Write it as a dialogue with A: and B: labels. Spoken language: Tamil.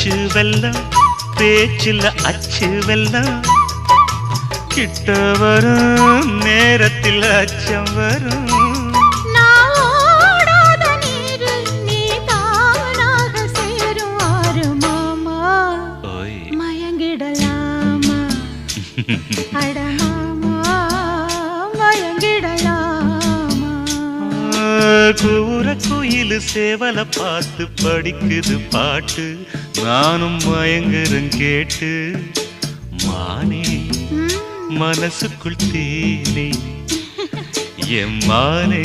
A: அச்சு வெல்லம் பேச்சில் அச்சு வெல்லம் கிட்ட வரும் நேரத்தில் அச்சம் வரும் கூற குயிலு சேவல பார்த்து படிக்குது பாட்டு நானும் மயங்குறேன் கேட்டு மானே மனசுக்குள் தேனே எம்மானே